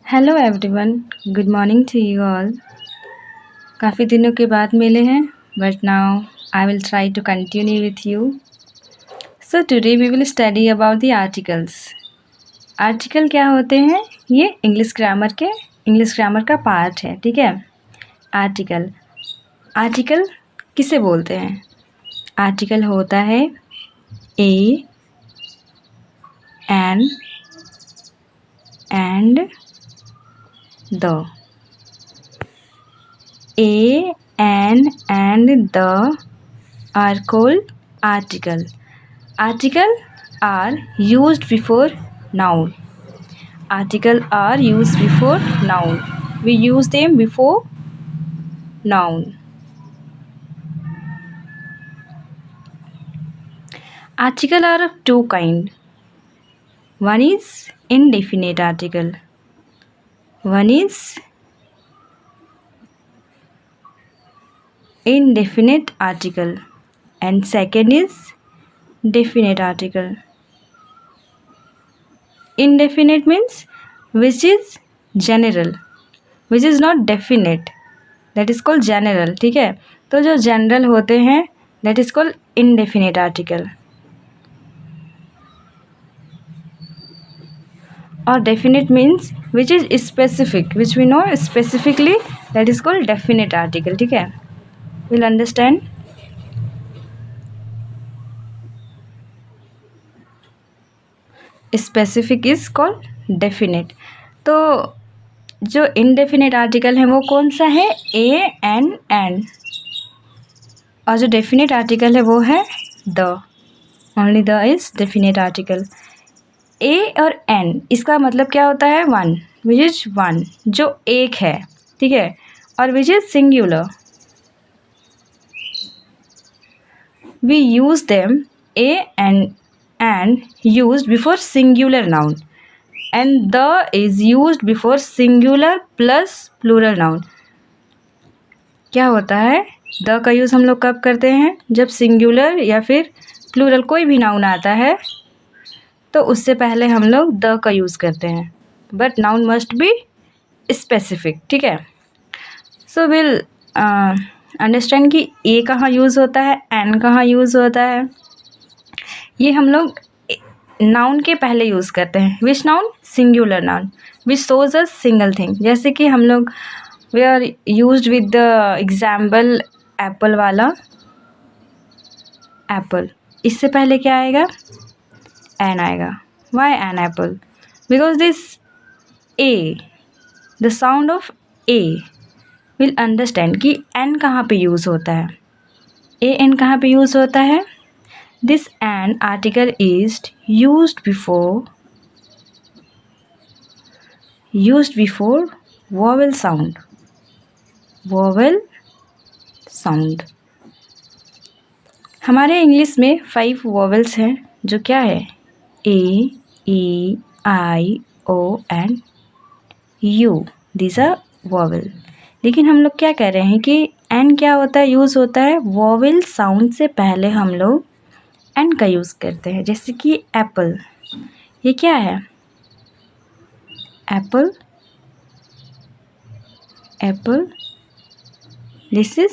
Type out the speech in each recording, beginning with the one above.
Hello everyone, good morning to you all. काफ़ी दिनों के बाद मिले हैं, but now I will try to continue with you. So today we will study about the articles. Article क्या होते हैं? ये इंग्लिश ग्रामर का पार्ट है, ठीक है। आर्टिकल आर्टिकल किसे बोलते हैं? आर्टिकल होता है A an and the. A, an, and the are called article. Article are used before noun. Article are used before noun. We use them before noun. Article are of two kind. One is indefinite article. One is indefinite article. And second is definite article. Indefinite means which is general, which is not definite, that is called general, ठीक है। तो जो general होते हैं that is called indefinite article, और definite means which is specific, which we know specifically, that is called definite article, ठीक है। We'll understand. Specific is called definite. तो जो indefinite article है वो कौन सा है? A, N, and. और जो डेफिनेट आर्टिकल है वो है the. Only the is definite article. A और एन इसका मतलब क्या होता है? वन, विच इज वन, जो एक है, ठीक है, और which is singular. We use them a and used before singular noun, and the is used before singular plus plural noun. क्या होता है? द का यूज़ हम लोग कब करते हैं? जब सिंगुलर या फिर प्लूरल कोई भी नाउन आता है तो उससे पहले हम लोग द का यूज़ करते हैं, but noun must be specific, ठीक है। सो विल अंडरस्टैंड कि ए कहाँ यूज़ होता है, एन कहाँ यूज़ होता है। ये हम लोग नाउन के पहले यूज़ करते हैं। Which noun? Singular noun which shows a single thing. जैसे कि हम लोग we are used with the example apple वाला। एप्पल, इससे पहले क्या आएगा? एन आएगा। Why an apple? Because this A, the sound of A will understand कि एन कहाँ पे यूज़ होता है। ए एन कहाँ पे यूज़ होता है? This an article is used before vowel sound. Vowel sound. हमारे इंग्लिश में 5 वोवेल्स हैं, जो क्या है? A, E, I, O and U, this are vowel. लेकिन हम लोग क्या कह रहे हैं कि एन क्या होता है? यूज़ होता है वोवेल साउंड से पहले हम लोग एन का यूज़ करते हैं। जैसे कि एप्पल, ये क्या है? Apple, apple, this is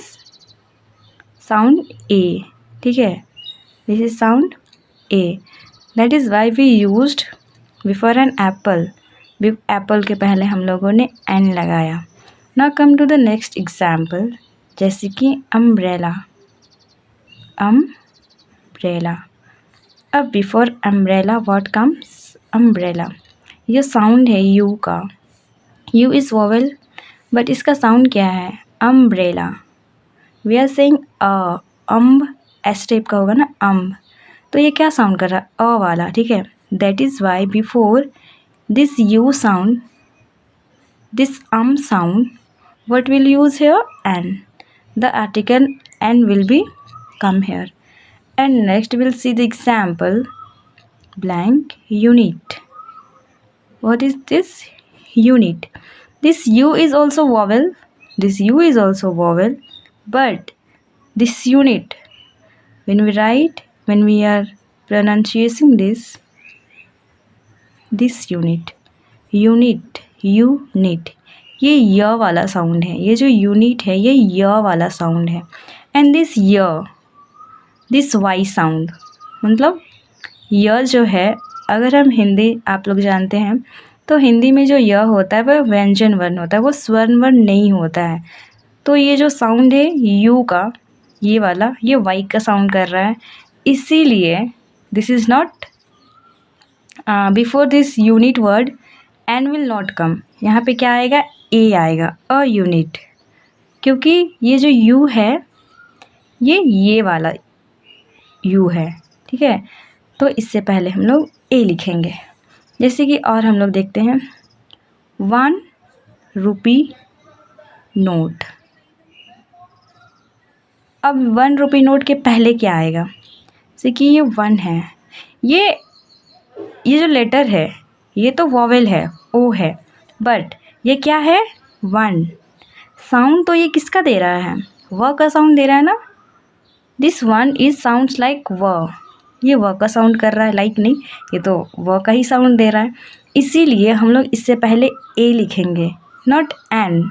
sound A, ठीक है, this is sound A. That is why we used before an apple. Apple के पहले हम लोगों ने एन लगाया। Now come to the next example, जैसे कि अम्ब्रेला। अम्ब्रेला। अब before umbrella what comes? Umbrella. ये साउंड है यू का। यू इज़ वोवेल, बट इसका साउंड क्या है? Umbrella. We are saying um, एस टाइप का होगा ना, अम्ब। तो ये क्या साउंड कर रहा है? अ वाला, ठीक है। That is Y before this you sound, this sound, what will use here? N. The article N will be come here. And next we'll see the example blank unit. What is this? Unit. This U is also vowel. This U is also vowel. But this unit, when we write, when we are pronouncing this unit, unit, ये य वाला sound है, ये जो unit है ये य वाला साउंड है। एंड दिस य, दिस वाई साउंड, मतलब य जो है, अगर हम हिंदी आप लोग जानते हैं तो हिंदी में जो य होता है वह व्यंजन वर्ण होता है, वो स्वर्ण वर्ण नहीं होता है। तो ये जो साउंड है यू का, ये वाला, ये वाई का साउंड कर रहा है, इसीलिए this is not before this unit word an will not come. यहाँ पे क्या आएगा, ए आएगा, अ यूनिट, क्योंकि ये जो यू है ये वाला यू है, ठीक है। तो इससे पहले हम लोग ए लिखेंगे। जैसे कि और हम लोग देखते हैं 1 रुपी नोट। अब 1 रुपी नोट के पहले क्या आएगा, जैसे कि ये 1 है, ये जो लेटर है ये तो वॉवेल है, ओ है, बट ये क्या है 1। साउंड तो ये किसका दे रहा है, व का साउंड दे रहा है ना। दिस 1 इज साउंड्स लाइक व, ये व का साउंड कर रहा है, लाइक नहीं, ये तो व का ही साउंड दे रहा है। इसीलिए हम लोग इससे पहले ए लिखेंगे, नॉट एन।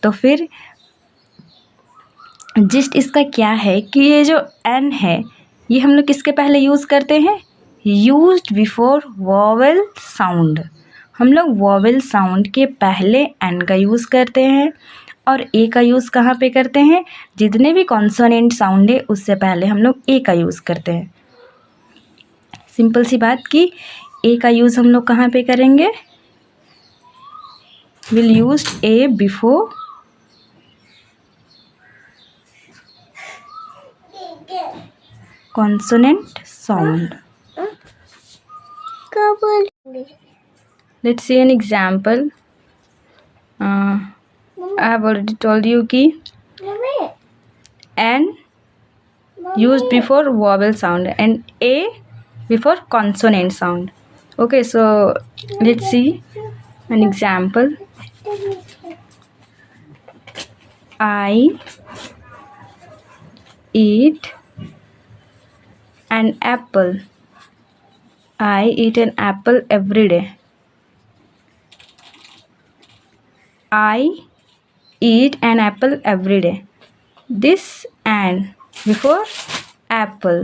तो फिर जिस्ट इसका क्या है कि ये जो एन है ये हम लोग किसके पहले यूज़ करते हैं, यूज्ड बिफोर वॉवेल साउंड। हम लोग वॉवेल साउंड के पहले एन का यूज़ करते हैं और ए का यूज़ कहाँ पे करते हैं, जितने भी कॉन्सोनेंट साउंड है उससे पहले हम लोग ए का यूज़ करते हैं। सिंपल सी बात कि ए का यूज़ हम लोग कहाँ पे करेंगे, will use A before consonant sound. Let's see an example. I have already told you कि N used before vowel sound and A before consonant sound. Okay, so let's see an example. I eat an apple. I eat an apple every day. I eat an apple every day. This and before apple,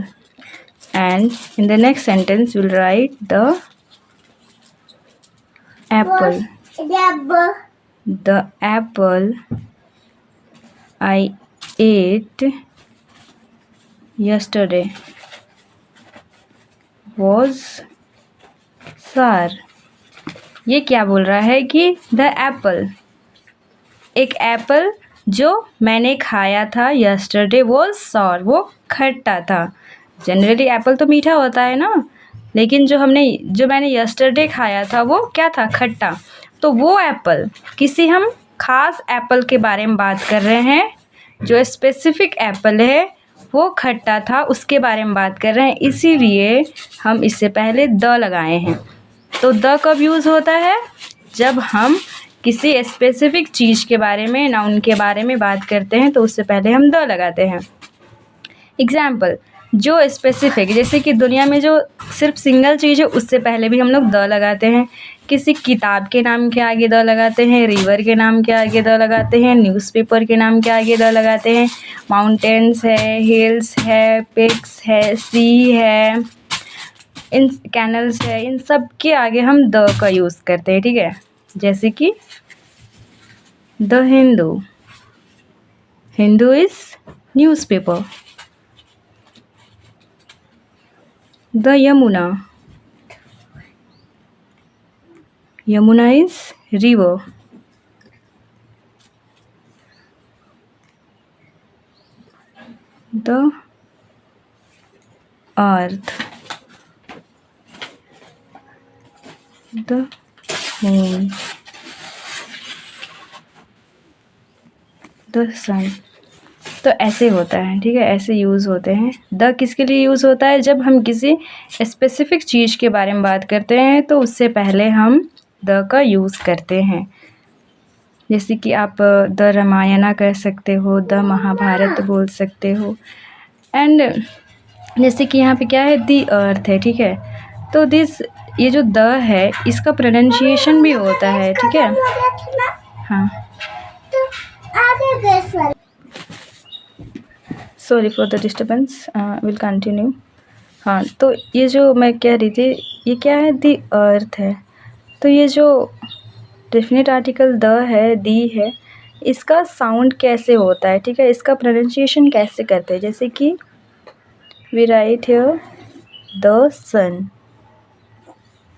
and in the next sentence we'll write the apple. The apple I ate yesterday was sour. ये क्या बोल रहा है कि the Apple, एक Apple जो मैंने खाया था यस्टरडे वो सॉर, वो खट्टा था। जनरली एप्पल तो मीठा होता है ना, लेकिन जो मैंने यस्टरडे खाया था वो क्या था, खट्टा। तो वो एप्पल, किसी हम खास एप्पल के बारे में बात कर रहे हैं, जो स्पेसिफिक एप्पल है वो खट्टा था, उसके बारे में बात कर रहे हैं, इसीलिए हम इससे पहले द लगाए हैं। तो द कब यूज़ होता है, जब हम किसी स्पेसिफिक चीज़ के बारे में, नाउन के बारे में बात करते हैं तो उससे पहले हम द लगाते हैं। एग्जाम्पल, जो स्पेसिफिक, जैसे कि दुनिया में जो सिर्फ सिंगल चीज़ है उससे पहले भी हम लोग द लगाते हैं। किसी किताब के नाम के आगे द लगाते हैं, रिवर के नाम के आगे द लगाते हैं, न्यूज़पेपर के नाम के आगे द लगाते हैं, माउंटेन्स है, हिल्स है, पिक्स है, सी है, इन कैनल्स है, इन सब के आगे हम द का यूज़ करते हैं, ठीक है। जैसे कि the Hindu, Hindu is newspaper. The Yamuna, Yamuna is river. The earth, the moon, the sun. तो ऐसे होता है, ठीक है, ऐसे यूज़ होते हैं। द किसके लिए यूज़ होता है, जब हम किसी स्पेसिफिक चीज़ के बारे में बात करते हैं तो उससे पहले हम द का यूज़ करते हैं। जैसे कि आप द रामायणा कह सकते हो, द महाभारत बोल सकते हो। एंड जैसे कि यहाँ पे क्या है, दी अर्थ है, ठीक है। तो दिस ये जो द है इसका प्रोनाउंसिएशन भी होता है, ठीक है। हाँ, sorry for the disturbance, will continue. हाँ, तो ये जो मैं कह रही थी, ये क्या है, दी अर्थ है। तो ये जो डेफिनेट आर्टिकल द है, दी है, इसका साउंड कैसे होता है, ठीक है, इसका प्रोनाउंसिएशन कैसे करते हैं। जैसे कि वी राइट हियर द सन,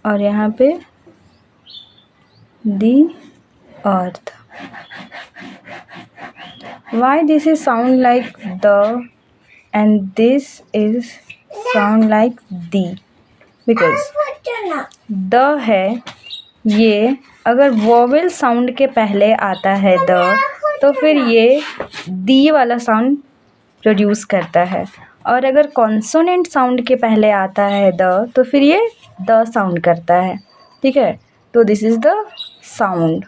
और यहाँ पे दी अर्थ। Why this is sound like the and this is sound like the? Because the है, ये अगर वोवेल साउंड के पहले आता है द, तो फिर ये दी वाला साउंड प्रोड्यूस करता है, और अगर कॉन्सोनेंट साउंड के पहले आता है द, तो फिर ये द साउंड करता है, ठीक है। तो this is the sound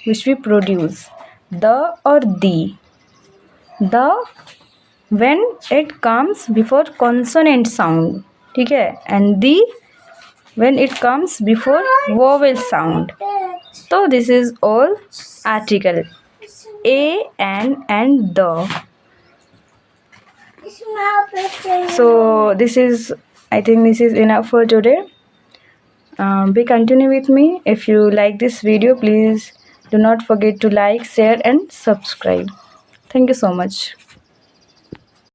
which we produce, the और the. The when it comes before consonant sound, ठीक है, and the when it comes before vowel sound. So this is all article a and the. So this is, I think this is enough for today. Be continue with me. If you like this video, please do not forget to like, share and subscribe. Thank you so much.